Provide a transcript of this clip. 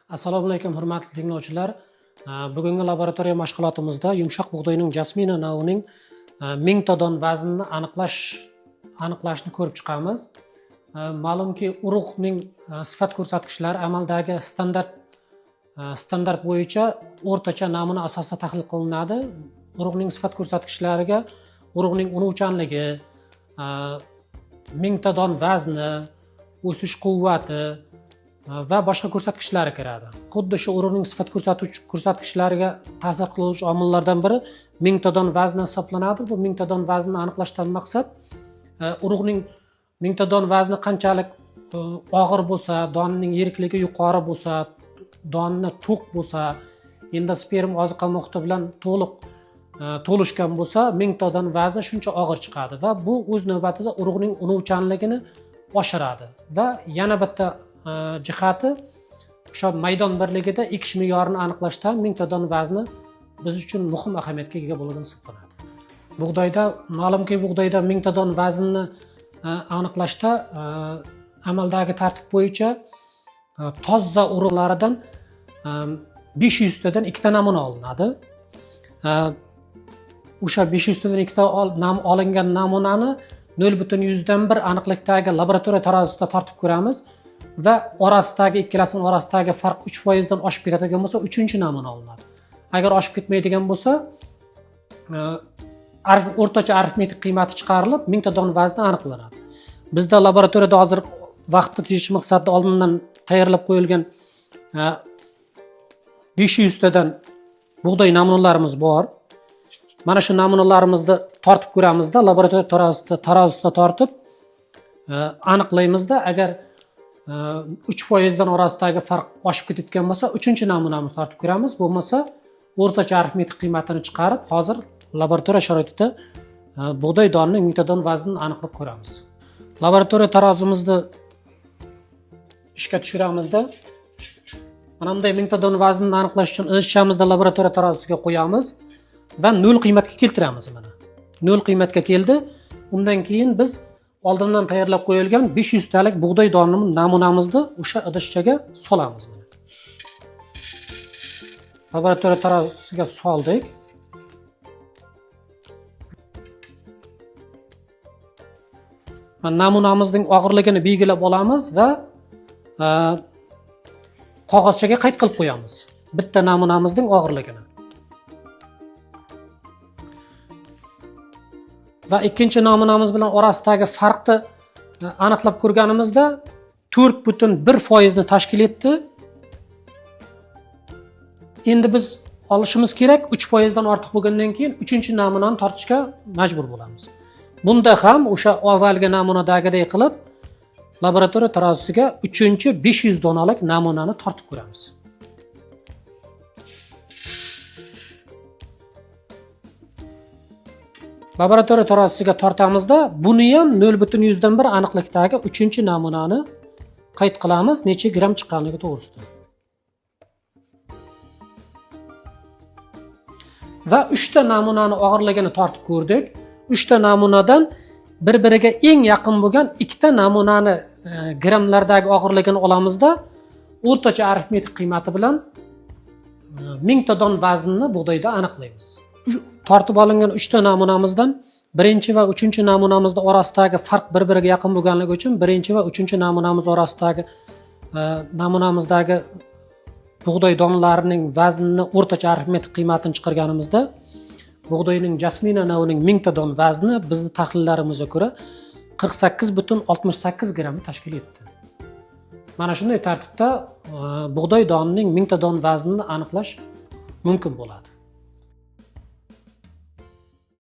Assalomu alaykum hurmatli tinglovchilar. Bugungi laboratoriya mashg'ulotimizda yumshoq bug'doyning jasmina navining 1000 ta don vaznini aniqlashni ko'rib chiqamiz. Ma'lumki, urug'ning sifat ko'rsatkichlari amaldagi standart bo'yicha o'rtacha namuna asosida tahlil qilinadi. Urug'ning sifat ko'rsatkichlariga urug'ning unuvchanligi, 1000 ta don vazni, o'sish quvvati va boshqa ko'rsatkichlari kiradi. Xuddi shu urug'ning sifat ko'rsatkichlariga ta'sir qiluvchi omillardan biri 1000 ta don vazni hisoblanadi. Bu 1000 ta don vazni aniqlashdan maqsad urug'ning 1000 ta don vazni qanchalik og'ir bo'lsa, donning yirikligi yuqori bo'lsa, donni to'q bo'lsa, endosperm oziqa muhiti bilan to'liq to'lishgan bo'lsa, 1000 ta don vazni shuncha og'ir chiqadi va bu o'z navbatida urug'ning unuvchanligini oshiradi. Va yana bitta jihati o'sha maydon birligida ekish me'yorini aniqlashda 1000 ta don vazni biz uchun muhim ahamiyatga ega bo'lgan hisoblanadi. Bug'doyda ma'lumki, bug'doyda 1000 ta don vaznni aniqlashda amaldagi tartib bo'yicha toza urug'laridan 500 tadan 2 ta namuna olinadi. O'sha 500 tadan 2 ta olingan namunani 0,1 aniqlikdagi laboratoriya tarozisida tortib ko'ramiz va orasidagi ikkalasining orasidagi farq 3% dan oshib ketadigan bo'lsa, 3-namuna olinadi. Agar oshib ketmaydigan bo'lsa, o'rtacha arifmetik qiymati chiqarilib 1000 ta don vazni aniqlanadi. Bizda laboratoriyada hozir vaqtni tejish maqsadida oldindan tayyorlab qo'yilgan 500 tadan bug'doy namunalarimiz bor. Mana shu namunalarimizni tortib ko'ramizda, laboratoriya tarozisida tortib aniqlaymizda. Agar 3% dan orasidagi farq oshib ketayotgan bo'lsa, 3-namunamizni tortib ko'ramiz. Bo'lmasa, o'rtacha arifmetik qiymatini chiqarib, hozir laboratoriya sharoitida bug'doy donining 1000 ta don vaznini aniqlab ko'ramiz. Laboratoriya tarozimizni ishga tushiramizda, mana bunday 1000 ta don vaznini aniqlash uchun idichchamizni laboratoriya tarozisiga qo'yamiz va 0 qiymatga keltiramiz mana. 0 qiymatga keldi. Undan keyin biz oldindan tayyorlab qo'yilgan 500 talik bug'doy doni namunamizni o'sha idichchaga solamiz mana. Laboratoriya tarozisiga soldik. Namunamizning og'irligini belgilab olamiz va qog'ozchaga qayd qilib qo'yamiz bitta namunamizning og'irligini. Va ikkinchi namunamiz bilan orasidagi farqni aniqlab ko'rganimizda 4,1% ni tashkil etdi. Endi biz olishimiz kerak 3% dan ortiq bo'lgandan keyin 3-namunani tortishga majbur bo'lamiz. Bunda ham o'sha avvalgi namunadagidek qilib laboratoriya tarozisiga 500 donalik namunani tortib ko'ramiz. Laboratoriya tarozisiga tortamizda buni ham 0,1 aniqlikdagi 3-namunani qayd qilamiz, necha gram chiqqanligi to'g'risida. Va 3 ta namunani og'irligini tortib ko'rdik. 3 ta namunadan bir-biriga eng yaqin bo'lgan 2 ta namunani gramlardagi og'irligini olamizda, o'rtacha arifmetik qiymati bilan 1000 ta don vaznni bug'doyda aniqlaymiz. Tortib olingan 3 ta namunamizdan birinchi va 3-namunamizning orasidagi farq bir-biriga yaqin bo'lganligi uchun birinchi va 3-namunamiz orasidagi namunamizdagi bug'doy donlarining vaznini o'rtacha arifmetik qiymatini chiqarganimizda bug'doyning jasmina navining 1000 ta don vazni bizning tahlillarimizga ko'ra 48,68 gramni tashkil etdi. Mana shunday tartibda bug'doy donining 1000 ta don vaznini aniqlash mumkin bo'ladi.